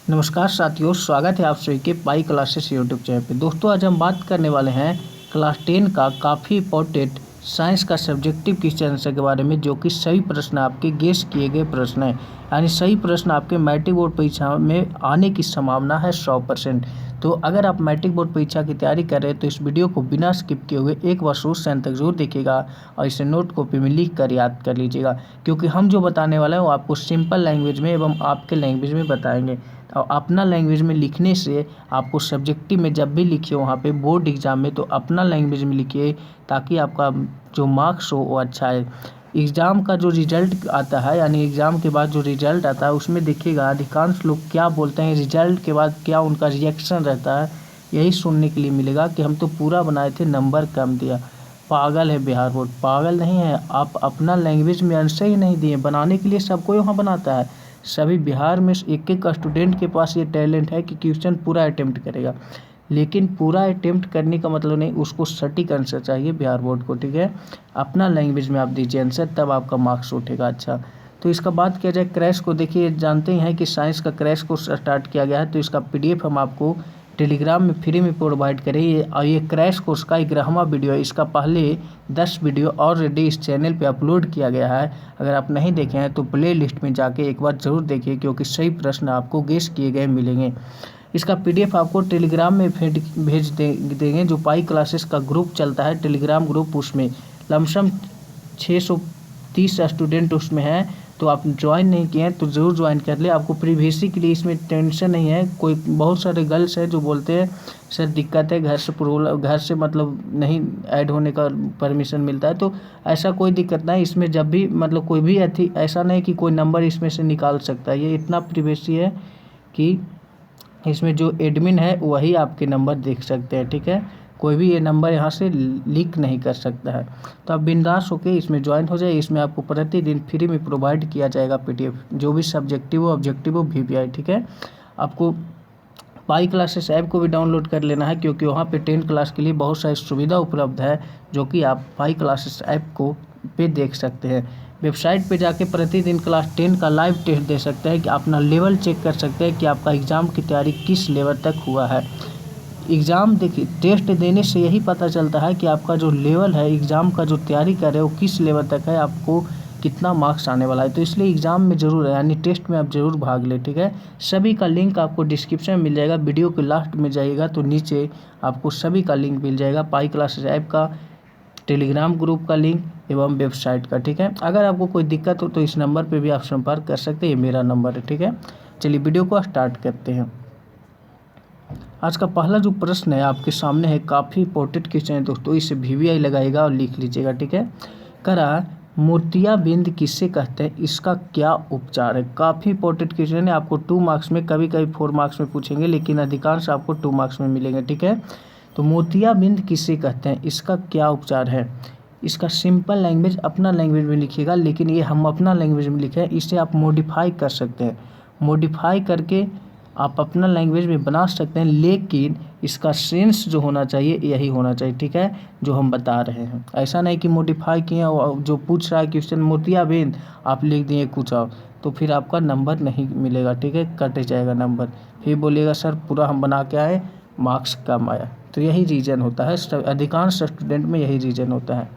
नमस्कार साथियों, स्वागत है आप सभी के पाई क्लासेस यूट्यूब चैनल पे। दोस्तों, आज हम बात करने वाले हैं क्लास 10 का काफ़ी इंपॉर्टेंट साइंस का सब्जेक्टिव क्वेश्चन आंसर के बारे में, जो कि सही प्रश्न आपके गेस किए गए प्रश्न हैं। यानी सही प्रश्न आपके मैट्रिक बोर्ड परीक्षा में आने की संभावना है 100%। तो अगर आप मैट्रिक बोर्ड परीक्षा की तैयारी कर रहे हैं तो इस वीडियो को बिना स्किप किए हुए एक बार शुरू से अंत तक जरूर देखिएगा और इसे नोट कॉपी में लिख कर याद कर लीजिएगा, क्योंकि हम जो बताने वाले हैं वो आपको सिंपल लैंग्वेज में एवं आपके लैंग्वेज में बताएंगे। और अपना लैंग्वेज में लिखने से आपको सब्जेक्टिव में जब भी लिखिए वहाँ पे बोर्ड एग्ज़ाम में, तो अपना लैंग्वेज में लिखिए ताकि आपका जो मार्क्स हो वो अच्छा है। एग्ज़ाम का जो रिजल्ट आता है, यानी एग्ज़ाम के बाद जो रिजल्ट आता है उसमें देखिएगा अधिकांश लोग क्या बोलते हैं, रिजल्ट के बाद क्या उनका रिएक्शन रहता है, यही सुनने के लिए मिलेगा कि हम तो पूरा बनाए थे, नंबर कम दिया। पागल है बिहार बोर्ड, पागल नहीं है। आप अपना लैंग्वेज में आंसर ही नहीं दिए, बनाने के लिए सबको वहाँ बनाता है। सभी बिहार में एक एक स्टूडेंट के पास ये टैलेंट है कि क्वेश्चन पूरा अटेम्प्ट करेगा, लेकिन पूरा अटेम्प्ट करने का मतलब नहीं, उसको सटीक आंसर चाहिए बिहार बोर्ड को। ठीक है, अपना लैंग्वेज में आप दीजिए आंसर, तब आपका मार्क्स उठेगा अच्छा। तो इसका बात किया जाए क्रैश को, देखिए जानते हैं कि साइंस का क्रैश कोर्स स्टार्ट किया गया है, तो इसका PDF हम आपको टेलीग्राम में फ्री में प्रोवाइड करें। और ये क्रैश कोर्स का 11वां वीडियो है। इसका पहले 10 वीडियो ऑलरेडी इस चैनल पे अपलोड किया गया है। अगर आप नहीं देखे हैं तो प्ले लिस्ट में जाके एक बार ज़रूर देखिए, क्योंकि सही प्रश्न आपको गेस किए गए मिलेंगे। इसका PDF आपको टेलीग्राम में भेज देंगे। जो पाई क्लासेस का ग्रुप चलता है टेलीग्राम ग्रुप, उसमें लमसम 630 स्टूडेंट उसमें हैं। तो आप ज्वाइन नहीं किए हैं तो ज़रूर ज्वाइन कर ले। आपको प्रीवीसी के लिए इसमें टेंशन नहीं है। कोई बहुत सारे गर्ल्स हैं जो बोलते हैं सर दिक्कत है, घर से मतलब नहीं ऐड होने का परमिशन मिलता है, तो ऐसा कोई दिक्कत नहीं। इसमें जब भी मतलब कोई भी ऐसा नहीं कि कोई नंबर इसमें से निकाल सकता है। ये इतना प्रीवेसी है कि इसमें जो एडमिन है वही आपके नंबर देख सकते हैं। ठीक है, कोई भी ये नंबर यहाँ से लीक नहीं कर सकता है। तो आप बिंदास होकर इसमें ज्वाइन हो जाए। इसमें आपको प्रतिदिन फ्री में प्रोवाइड किया जाएगा PDF, जो भी सब्जेक्टिव हो, ऑब्जेक्टिव हो, VPI। ठीक है, आपको पाई क्लासेस ऐप को भी डाउनलोड कर लेना है, क्योंकि वहाँ पे 10 क्लास के लिए बहुत सारी सुविधा उपलब्ध है, जो कि आप पाई क्लासेस ऐप को पे देख सकते हैं। वेबसाइट पे जाके प्रतिदिन क्लास 10 का लाइव टेस्ट दे सकते हैं, कि अपना लेवल चेक कर सकते हैं कि आपका एग्ज़ाम की तैयारी किस लेवल तक हुआ है। एग्ज़ाम देखिए, टेस्ट देने से यही पता चलता है कि आपका जो लेवल है एग्ज़ाम का, जो तैयारी कर रहे हो किस लेवल तक है, आपको कितना मार्क्स आने वाला है। तो इसलिए एग्ज़ाम में ज़रूर है, यानी टेस्ट में आप ज़रूर भाग लें। ठीक है, सभी का लिंक आपको डिस्क्रिप्शन में मिल जाएगा। वीडियो के लास्ट में जाइएगा तो नीचे आपको सभी का लिंक मिल जाएगा, पाई क्लासेस ऐप का, टेलीग्राम ग्रुप का लिंक एवं वेबसाइट का। ठीक है, अगर आपको कोई दिक्कत हो तो इस नंबर पर भी आप संपर्क कर सकते हैं, ये मेरा नंबर है। ठीक है, चलिए वीडियो को स्टार्ट करते हैं। आज का पहला जो प्रश्न है आपके सामने है, काफ़ी इंपॉर्टेंट क्वेश्चन है दोस्तों, इसे VVI लगाएगा और लिख लीजिएगा। ठीक है, करा मोतियाबिंद किससे कहते हैं, इसका क्या उपचार है। काफ़ी इंपॉर्टेंट क्वेश्चन है, आपको 2 मार्क्स में, कभी कभी 4 मार्क्स में पूछेंगे, लेकिन अधिकांश आपको 2 मार्क्स में मिलेंगे। ठीक है, तो मोतियाबिंद किससे कहते हैं, इसका क्या उपचार है। इसका सिंपल लैंग्वेज अपना लैंग्वेज में लिखिएगा, लेकिन ये हम अपना लैंग्वेज में लिखे हैं, इसे आप मॉडिफाई कर सकते हैं। मॉडिफाई करके आप अपना लैंग्वेज में बना सकते हैं, लेकिन इसका सेंस जो होना चाहिए यही होना चाहिए। ठीक है, जो हम बता रहे हैं, ऐसा नहीं कि मॉडिफाई किए और जो पूछ रहा है क्वेश्चन मोतियाबिंद आप लिख दिए कुछ और, तो फिर आपका नंबर नहीं मिलेगा। ठीक है, कट जाएगा नंबर, फिर बोलिएगा सर पूरा हम बना के आए, मार्क्स कम आया। तो यही रीज़न होता है, अधिकांश स्टूडेंट में यही रीज़न होता है।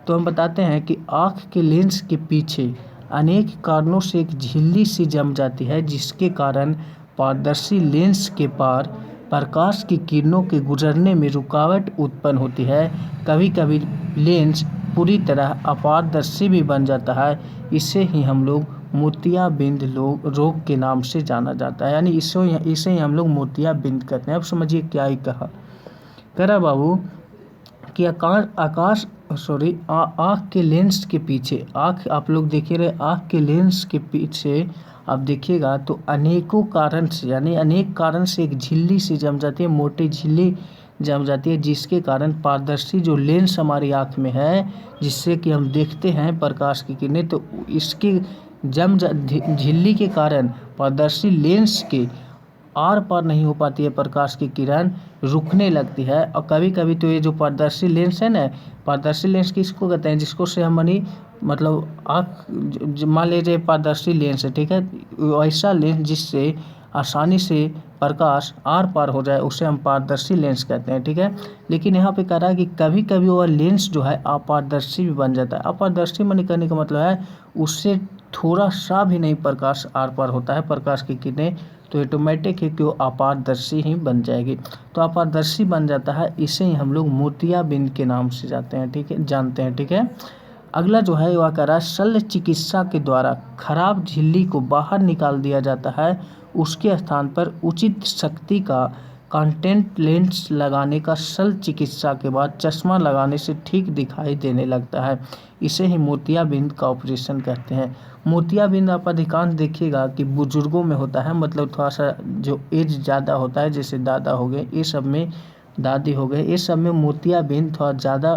तो हम बताते हैं कि आँख के लेंस के पीछे अनेक कारणों से एक झिल्ली सी जम जाती है, जिसके कारण पारदर्शी लेंस के पार प्रकाश की किरणों के गुजरने में रुकावट उत्पन्न होती है। कभी कभी लेंस पूरी तरह अपारदर्शी भी बन जाता है। इसे ही हम लोग मोतियाबिंद रोग के नाम से जाना जाता है, यानी इसे ही हम लोग मोतियाबिंद कहते हैं। अब समझिए क्या ही कहा करा बाबू कि आँख के लेंस के पीछे, आँख आप लोग देखिए रहे, आँख के लेंस के पीछे आप देखिएगा तो अनेकों कारण से, यानी अनेक कारण से एक झिल्ली सी जम जाती है, मोटी झिल्ली जम जाती है, जिसके कारण पारदर्शी जो लेंस हमारी आँख में है, जिससे कि हम देखते हैं प्रकाश की किरणें, तो इसके झिल्ली के कारण पारदर्शी लेंस के आर पार नहीं हो पाती है, प्रकाश की किरण रुकने लगती है। और कभी कभी तो ये जो पारदर्शी लेंस है ना, पारदर्शी लेंस किसको कहते हैं, जिसको से हम मतलब आँख मान लीजिए पारदर्शी लेंस है। ठीक है, ऐसा लेंस जिससे आसानी से प्रकाश आर पार हो जाए उसे हम पारदर्शी लेंस कहते हैं, ठीक है। लेकिन यहाँ पे कह रहा है कि कभी कभी वह लेंस जो है अपारदर्शी भी बन जाता है। अपारदर्शी मन करने का मतलब है उससे थोड़ा सा भी नहीं प्रकाश आर पार होता है, प्रकाश की किरणें, तो ऑटोमेटिक है कि वो अपारदर्शी ही बन जाएगी। तो अपारदर्शी बन जाता है, इसे ही हम लोग मोतियाबिंद के नाम से जानते हैं, ठीक है। अगला जो है वह कह रहा है शल्य चिकित्सा के द्वारा खराब झिल्ली को बाहर निकाल दिया जाता है, उसके स्थान पर उचित शक्ति का कॉन्टैक्ट लेंस लगाने का शल्य चिकित्सा के बाद चश्मा लगाने से ठीक दिखाई देने लगता है। इसे ही मोतियाबिंद का ऑपरेशन कहते हैं। मोतियाबिंद आप अधिकांश देखिएगा कि बुजुर्गों में होता है, मतलब थोड़ा सा जो एज ज़्यादा होता है, जैसे दादा हो गए, ये सब में, दादी हो गए, ये सब में मोतियाबिंद थोड़ा ज़्यादा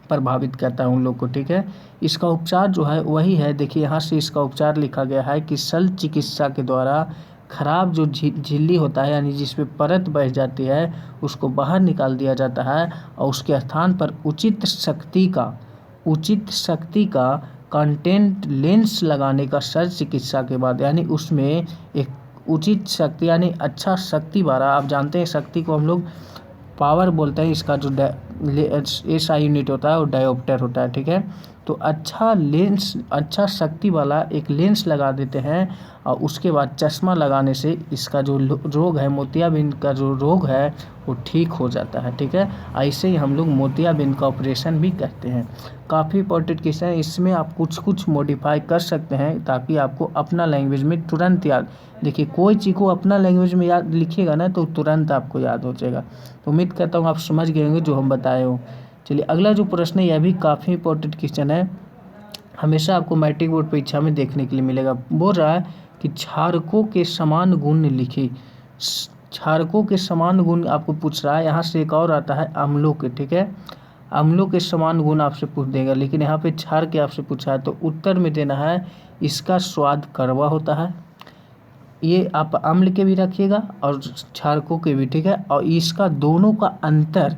प्रभावित करता है उन लोग को, ठीक है। इसका उपचार जो है वही है, देखिए यहाँ से इसका उपचार लिखा गया है कि शल्य चिकित्सा के द्वारा खराब जो झिल्ली होता है, यानी जिस पे परत बैठ जाती है, उसको बाहर निकाल दिया जाता है और उसके स्थान पर उचित शक्ति का कंटेंट लेंस लगाने का शल्य चिकित्सा के बाद, यानी उसमें एक उचित शक्ति यानी अच्छा शक्ति वाला, आप जानते हैं शक्ति को हम लोग पावर बोलते हैं, इसका जो SI यूनिट होता है वो डायोप्टर होता है, ठीक है। तो अच्छा लेंस, अच्छा शक्ति वाला एक लेंस लगा देते हैं और उसके बाद चश्मा लगाने से इसका जो रोग है, मोतियाबिंद का जो रोग है वो ठीक हो जाता है, ठीक है। ऐसे ही हम लोग मोतियाबिंद का ऑपरेशन भी कहते हैं। काफ़ी इंपॉर्टेंट क्वेश्चन है, इसमें आप कुछ मॉडिफाई कर सकते हैं ताकि आपको अपना लैंग्वेज में तुरंत याद, देखिए कोई चीज़ को अपना लैंग्वेज में याद लिखिएगा ना तो तुरंत आपको याद हो जाएगा। तो उम्मीद करता हूँ आप समझ गए होंगे जो हम बताए हो। चलिए अगला जो प्रश्न है यह भी काफ़ी इंपॉर्टेंट क्वेश्चन है, हमेशा आपको मैट्रिक बोर्ड परीक्षा में देखने के लिए मिलेगा। बोल रहा है कि क्षारकों के समान गुण लिखिए। क्षारकों के समान गुण आपको पूछ रहा है। यहाँ से एक और आता है अम्लों के, ठीक है। अम्लों के समान गुण आपसे पूछ देगा, लेकिन यहाँ पे क्षार के आपसे पूछा है तो उत्तर में देना है इसका स्वाद कड़वा होता है। ये आप अम्ल के भी रखिएगा और क्षारकों के भी, ठीक है। और इसका दोनों का अंतर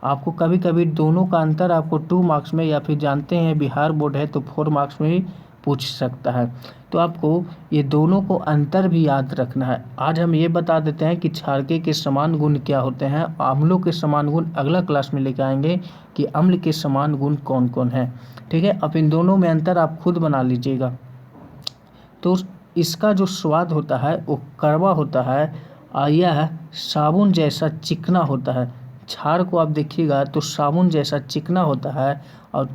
आपको कभी कभी दोनों का अंतर आपको 2 मार्क्स में, या फिर जानते हैं बिहार बोर्ड है तो 4 मार्क्स में भी पूछ सकता है। तो आपको ये दोनों को अंतर भी याद रखना है। आज हम ये बता देते हैं कि क्षारके के समान गुण क्या होते हैं, अम्लों के समान गुण अगला क्लास में लेकर आएंगे कि अम्ल के समान गुण कौन कौन है, ठीक है। अब इन दोनों में अंतर आप खुद बना लीजिएगा। तो इसका जो स्वाद होता है वो कड़वा होता है और यह साबुन जैसा चिकना होता है। क्षार को आप देखिएगा तो साबुन जैसा चिकना होता है और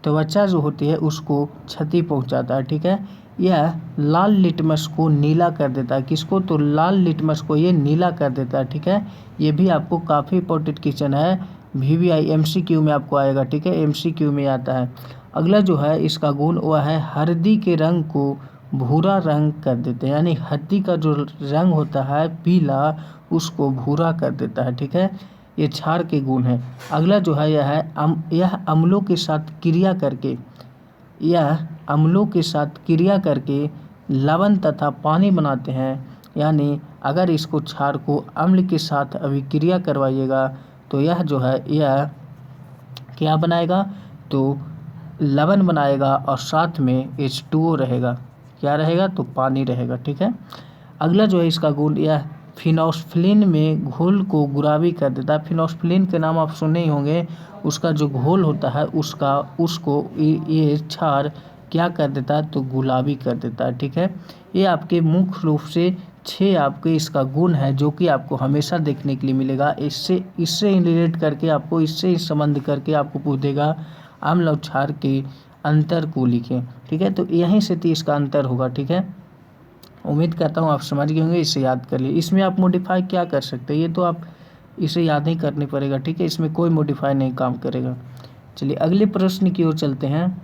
त्वचा जो होती है उसको क्षति पहुंचाता है, ठीक है। यह लाल लिटमस को नीला कर देता है, किसको, तो लाल लिटमस को ये नीला कर देता है, ठीक है। ये भी आपको काफ़ी इंपॉर्टेंट क्वेश्चन है, VVI MCQ में आपको आएगा, ठीक है, MCQ में आता है। अगला जो है इसका गुण वह है हल्दी के रंग को भूरा रंग कर देते हैं, यानी हल्दी का जो रंग होता है पीला उसको भूरा कर देता है, ठीक है। ये क्षार के गुण है। अगला जो है यह अम्लों के साथ क्रिया करके लवण तथा पानी बनाते हैं, यानी अगर इसको क्षार को अम्ल के साथ अभिक्रिया करवाइएगा तो यह जो है यह क्या बनाएगा, तो लवण बनाएगा और साथ में H2O रहेगा, क्या रहेगा, तो पानी रहेगा, ठीक है। अगला जो है इसका गुण यह फिनोल्फिन में घोल को गुलाबी कर देता है। फिनोल्फिन के नाम आप सुने ही होंगे, उसका जो घोल होता है उसको ये क्षार क्या कर देता है, तो गुलाबी कर देता है, ठीक है। ये आपके मुख्य रूप से 6 आपके इसका गुण है जो कि आपको हमेशा देखने के लिए मिलेगा। इससे रिलेट करके आपको, इससे ही संबंध करके आपको पूछ देगा अम्ल और क्षार के अंतर को लिखें, ठीक है। तो यहीं से इसका अंतर होगा, ठीक है। उम्मीद करता हूँ आप समझ गए होंगे, इसे याद कर लिए। इसमें आप मॉडिफाई क्या कर सकते हैं, ये तो आप इसे याद नहीं करने पड़ेगा, ठीक है। इसमें कोई मॉडिफाई नहीं काम करेगा। चलिए अगले प्रश्न की ओर चलते हैं।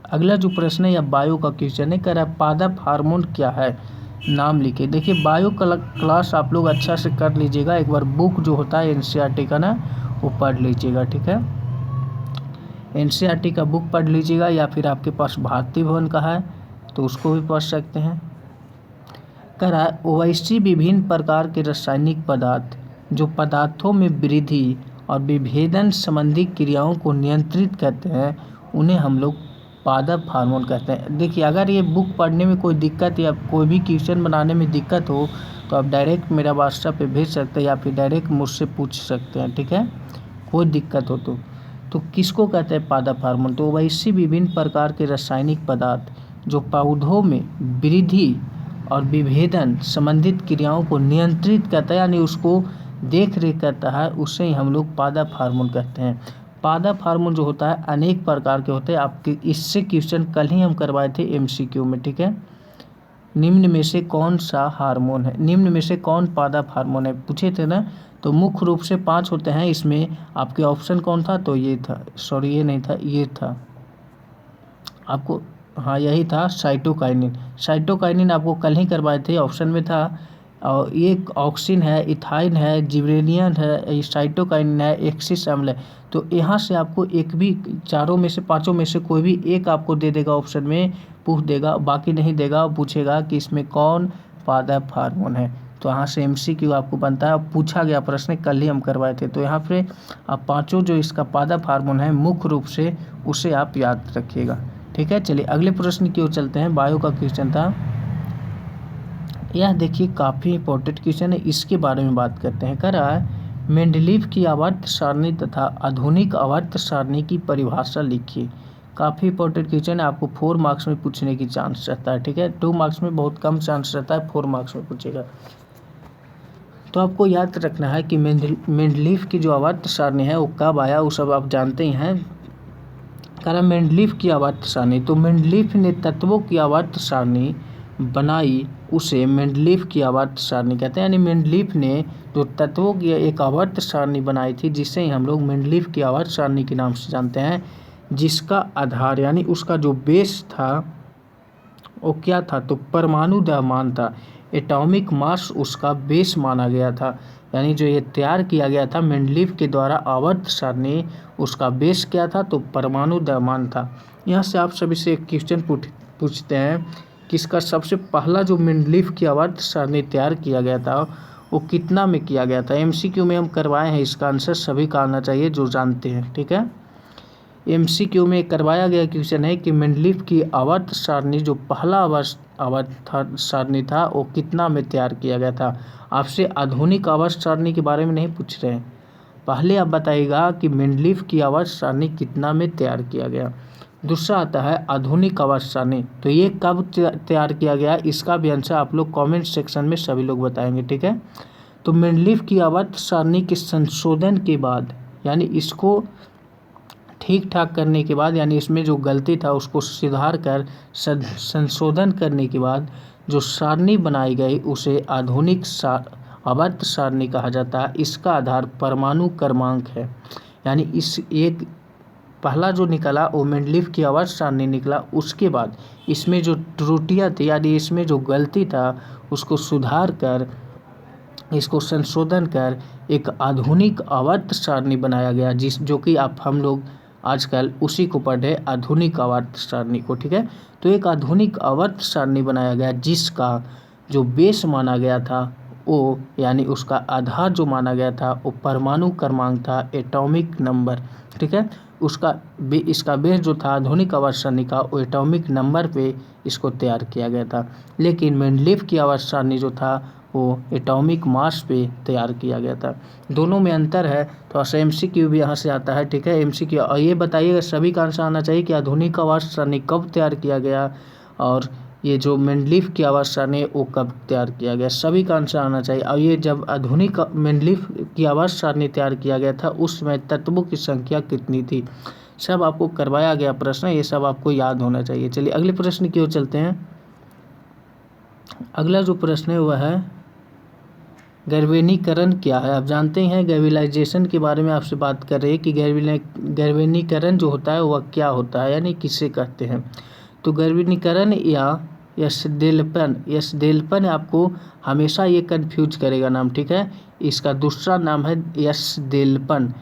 अगला जो प्रश्न है या बायो का क्वेश्चन है, कह रहा है पादप हार्मोन क्या है, नाम लिखे। देखिए बायो क्लास आप लोग अच्छा से कर लीजिएगा, एक बार बुक जो होता है NCERT का ना वो पढ़ लीजिएगा, ठीक है। NCERT का बुक पढ़ लीजिएगा, या फिर आपके पास भारतीय भवन का है तो उसको भी पढ़ सकते हैं। कह रहा है ओवैसी विभिन्न प्रकार के रासायनिक पदार्थ जो पदार्थों में वृद्धि और विभेदन संबंधी क्रियाओं को नियंत्रित करते हैं, उन्हें हम लोग पादप हार्मोन कहते हैं। देखिए, अगर ये बुक पढ़ने में कोई दिक्कत या कोई भी क्वेश्चन बनाने में दिक्कत हो तो आप डायरेक्ट मेरा व्हाट्सएप पे भेज सकते हैं या फिर डायरेक्ट मुझसे पूछ सकते हैं, ठीक है, कोई दिक्कत हो तो किसको कहते हैं पादप हार्मोन? तो वैसे विभिन्न प्रकार के रासायनिक पदार्थ जो पौधों में वृद्धि और विभेदन संबंधित क्रियाओं को नियंत्रित करता है, यानी उसको देख रेख करता है, उसे ही हम लोग पादप हार्मोन कहते हैं। पादप हार्मोन जो होता है अनेक प्रकार के होते हैं। आपके इससे क्वेश्चन कल ही हम करवाए थे एमसीक्यू में, ठीक है। निम्न में से कौन सा हार्मोन है, निम्न में से कौन पादप हार्मोन है, पूछे थे ना। तो मुख्य रूप से 5 होते हैं। इसमें आपके ऑप्शन कौन था? तो ये था, सॉरी ये नहीं था, ये था आपको, हाँ यही था, साइटोकाइनिन। साइटोकाइनिन आपको कल ही करवाए थे, ऑप्शन में था। और ये ऑक्सिन है, इथाइन है, जिबरेलियन है, साइटोकाइनिन है, एक्सिस अम्ल है। तो यहाँ से आपको एक भी, चारों में से, पांचों में से कोई भी एक आपको दे देगा, ऑप्शन में पूछ देगा, बाकी नहीं देगा। पूछेगा कि इसमें कौन पादप हार्मोन है। तो यहाँ से एमसीक्यू आपको बनता है। पूछा गया प्रश्न कल ही हम करवाए थे। तो यहाँ पे आप पाँचों जो इसका पादप हार्मोन है मुख्य रूप से, उसे आप याद रखिएगा, ठीक है। चलिए अगले प्रश्न की ओर चलते हैं। बायो का क्वेश्चन था यह, देखिए काफ़ी इंपॉर्टेंट क्वेश्चन है, इसके बारे में बात करते हैं। कह रहा है मेंडलीव की आवर्त सारणी तथा आधुनिक आवर्त सारणी की परिभाषा लिखिए। काफ़ी इंपॉर्टेंट क्वेश्चन है, आपको 4 मार्क्स में पूछने की चांस रहता है, ठीक है। 2 मार्क्स में बहुत कम चांस रहता है, 4 मार्क्स में पूछेगा। तो आपको याद रखना है कि मेंडलीव की जो आवर्त सारणी है वो कब आया, वो सब आप जानते ही हैं। कारण मेंडलीव की आवर्त सारणी, तो मेंडलीव ने तत्वों की आवर्त सारणी बनाई, उसे मेंडलीव की आवर्त सारणी कहते हैं। यानी मेंडलीव ने जो तत्वों की एक आवर्त सारणी बनाई थी, जिसे ही हम लोग मेंडलीव की आवर्त सारणी के नाम से जानते हैं, जिसका आधार यानी उसका जो बेस था वो क्या था? तो परमाणु द्रव्यमान था। एटॉमिक मास उसका बेस माना गया था। यानी जो ये तैयार किया गया था मेंडलीव के द्वारा आवर्त सारणी, उसका बेस क्या था? तो परमाणु द्रव्यमान था। यहाँ से आप सभी से एक क्वेश्चन पूछते हैं कि इसका सबसे पहला जो मेंडलीव की आवर्त सारणी तैयार किया गया था वो कितना में किया गया था? एमसीक्यू में हम करवाए हैं, इसका आंसर सभी का आना चाहिए जो जानते हैं, ठीक है। एमसीक्यू में करवाया गया क्वेश्चन है कि मेंडलीव की आवर्त सारणी जो पहला आवर्त सारणी था वो कितना में तैयार किया गया था। आपसे आधुनिक आवर्त सारणी के बारे में नहीं पूछ रहे हैं, पहले आप बताइएगा कि मेंडलीव की आवर्त सारणी कितना में तैयार किया गया। दूसरा आता है आधुनिक आवर्त सारणी, तो ये कब तैयार किया गया, इसका भी आंसर आप लोग कमेंट सेक्शन में सभी लोग बताएंगे, ठीक है। तो मेंडलीव की आवर्त सारणी के संशोधन के बाद, यानी इसको ठीक ठाक करने के बाद, यानी इसमें जो गलती था उसको सुधार कर संशोधन करने के बाद जो सारणी बनाई गई उसे आधुनिक आवर्त सारणी कहा जाता है। इसका आधार परमाणु क्रमांक है। यानी इस एक पहला जो निकला वो मेंडलीव की आवर्त सारणी निकला, उसके बाद इसमें जो त्रुटियाँ थी, यानी इसमें जो गलती था उसको सुधार कर, इसको संशोधन कर एक आधुनिक आवर्त सारणी बनाया गया, जो कि हम लोग आजकल उसी को पढ़े, आधुनिक आवर्त सारणी को, ठीक है। तो एक आधुनिक आवर्त सारणी बनाया गया जिसका जो बेस माना गया था वो, यानी उसका आधार जो माना गया था वो परमाणु क्रमांक था, एटॉमिक नंबर, ठीक है। इसका बेस जो था आधुनिक आवर्त सारणी का, वो एटॉमिक नंबर पे इसको तैयार किया गया था। लेकिन मेंडलीव की आवर्त सारणी जो था वो एटॉमिक मास पे तैयार किया गया था। दोनों में अंतर है। तो एमसीक्यू भी यहाँ से आता है, ठीक है। एमसीक्यू, और ये बताइएगा, सभी का आंसर आना चाहिए कि आधुनिक आवर्त सारणी कब तैयार किया गया और ये जो मेंडलीव की आवर्त सारणी वो कब तैयार किया गया, सभी का आंसर आना चाहिए। और ये जब आधुनिक मेंडलीव की आवर्त सारणी तैयार किया गया था उस समय तत्वों की संख्या कितनी थी, सब आपको करवाया गया प्रश्न, ये सब आपको याद होना चाहिए। चलिए अगले प्रश्न की ओर चलते हैं। अगला जो प्रश्न है वह है गर्भनीकरण क्या है। आप जानते हैं गर्भलाइजेशन के बारे में आपसे बात कर रहे हैं कि गर्भनीकरण जो होता है वह क्या होता है, यानी किसे कहते हैं। तो गर्भनीकरण या यशदेलपन आपको हमेशा ये कंफ्यूज करेगा नाम, ठीक है। इसका दूसरा नाम है यशदेलपन।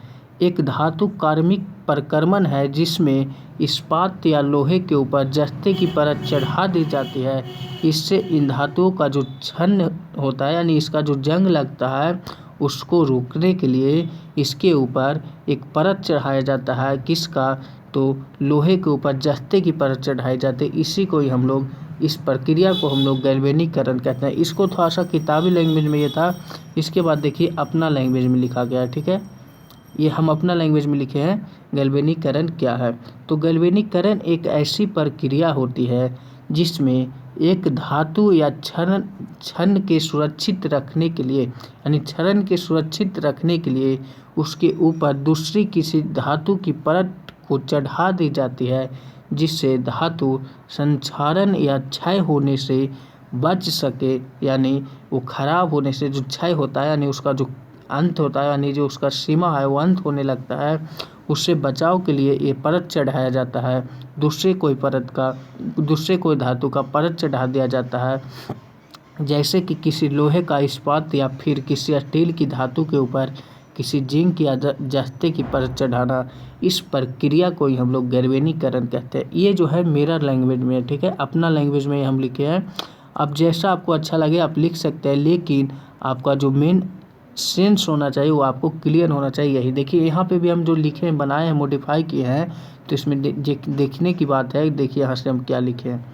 एक धातु कार्मिक प्रक्रमण है जिसमें इस्पात या लोहे के ऊपर जस्ते की परत चढ़ा दी जाती है। इससे इन धातुओं का जो छन्न होता है, यानी इसका जो जंग लगता है, उसको रोकने के लिए इसके ऊपर एक परत चढ़ाया जाता है, किसका? तो लोहे के ऊपर जस्ते की परत चढ़ाई जाती है। इसी को ही हम लोग, इस प्रक्रिया को हम लोग गैल्वेनीकरण कहते हैं। इसको थोड़ा सा किताबी लैंग्वेज में ये था, इसके बाद देखिए अपना लैंग्वेज में लिखा गया है। ठीक है, ये हम अपना लैंग्वेज में लिखे हैं गैल्वेनीकरण क्या है। तो गैल्वेनीकरण एक ऐसी प्रक्रिया होती है जिसमें एक धातु या क्षण के सुरक्षित रखने के लिए, यानी क्षरण के सुरक्षित रखने के लिए उसके ऊपर दूसरी किसी धातु की परत को चढ़ा दी जाती है, जिससे धातु संक्षारण या क्षय होने से बच सके। यानी वो खराब होने से जो क्षय होता है, यानी उसका जो अंत होता है, यानी जो उसका सीमा है वो अंत होने लगता है, उससे बचाव के लिए ये परत चढ़ाया जाता है। दूसरे कोई धातु का परत चढ़ा दिया जाता है, जैसे कि किसी लोहे का इस्पात या फिर किसी स्टील की धातु के ऊपर किसी जिंक या जस्ते की परत चढ़ाना। इस प्रक्रिया को ही हम लोग गैल्वेनीकरण कहते हैं। ये जो है मेरा लैंग्वेज में है। ठीक है, अपना लैंग्वेज में हम लिखे हैं। अब जैसा आपको अच्छा लगे आप लिख सकते हैं, लेकिन आपका जो मेन सेंस होना चाहिए वो आपको क्लियर होना चाहिए। यही देखिए, यहाँ पे भी हम जो लिखे हैं, बनाए हैं, मॉडिफाई किए हैं, तो इसमें देखने की बात है। देखिए यहाँ से हम क्या लिखे हैं,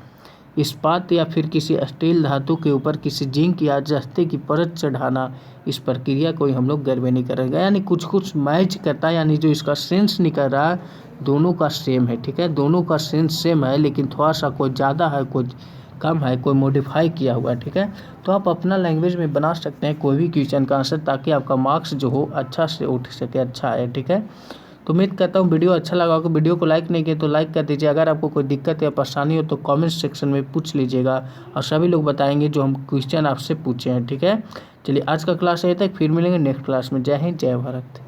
इस्पात या फिर किसी स्टील धातु के ऊपर किसी जिंक या जस्ते की परत चढ़ाना। इस प्रक्रिया को ही हम लोग गैल्वेनीकरण करेंगे। यानी कुछ मैच करता है, यानी जो इसका सेंस निकल रहा है दोनों का सेम है। ठीक है, दोनों का सेंस सेम है, लेकिन थोड़ा सा कोई ज़्यादा है, कोई कम है, कोई मॉडिफाई किया हुआ है। ठीक है, तो आप अपना लैंग्वेज में बना सकते हैं कोई भी क्वेश्चन का आंसर, ताकि आपका मार्क्स जो हो अच्छा से उठ सके, अच्छा है। ठीक है, तो उम्मीद करता हूँ वीडियो अच्छा लगा होगा। वीडियो को लाइक नहीं किया तो लाइक कर दीजिए। अगर आपको कोई दिक्कत या परेशानी हो तो कमेंट सेक्शन में पूछ लीजिएगा, और सभी लोग बताएंगे जो हम क्वेश्चन आपसे पूछे हैं। ठीक है, चलिए आज का क्लास यही तक, फिर मिलेंगे नेक्स्ट क्लास में। जय हिंद, जय भारत।